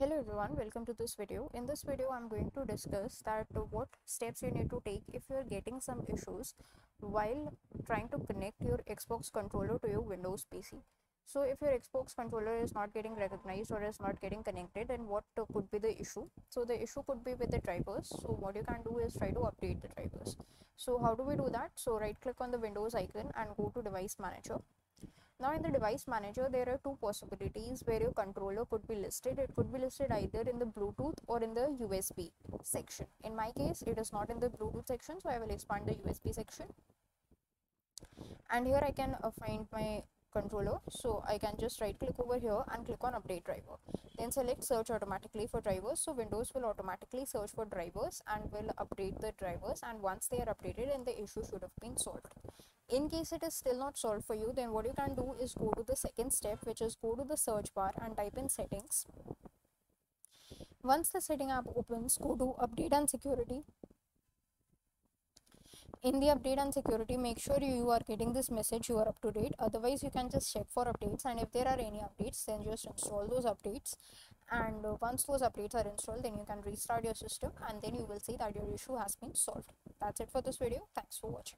Hello everyone, welcome to this video. In this video, I'm going to discuss that what steps you need to take if you're getting some issues while trying to connect your Xbox controller to your Windows PC. So if your Xbox controller is not getting recognized or is not getting connected, then what could be the issue? So the issue could be with the drivers. So what you can do is try to update the drivers. So how do we do that? So right click on the Windows icon and go to Device Manager. Now in the device manager, there are two possibilities where your controller could be listed. It could be listed either in the Bluetooth or in the USB section. In my case, it is not in the Bluetooth section, so I will expand the USB section. And here I can find my controller, so I can just right click over here and click on update driver, then select search automatically for drivers. So Windows will automatically search for drivers and will update the drivers, and once they are updated, then the issue should have been solved. In case it is still not solved for you, then what you can do is go to the second step, which is go to the search bar and type in settings. Once the setting app opens, go to update and security. In the update and security, make sure you are getting this message, you are up to date. Otherwise you can just check for updates, and if there are any updates, then just install those updates. And once those updates are installed, then you can restart your system, and then you will see that your issue has been solved. That's it for this video. Thanks for watching.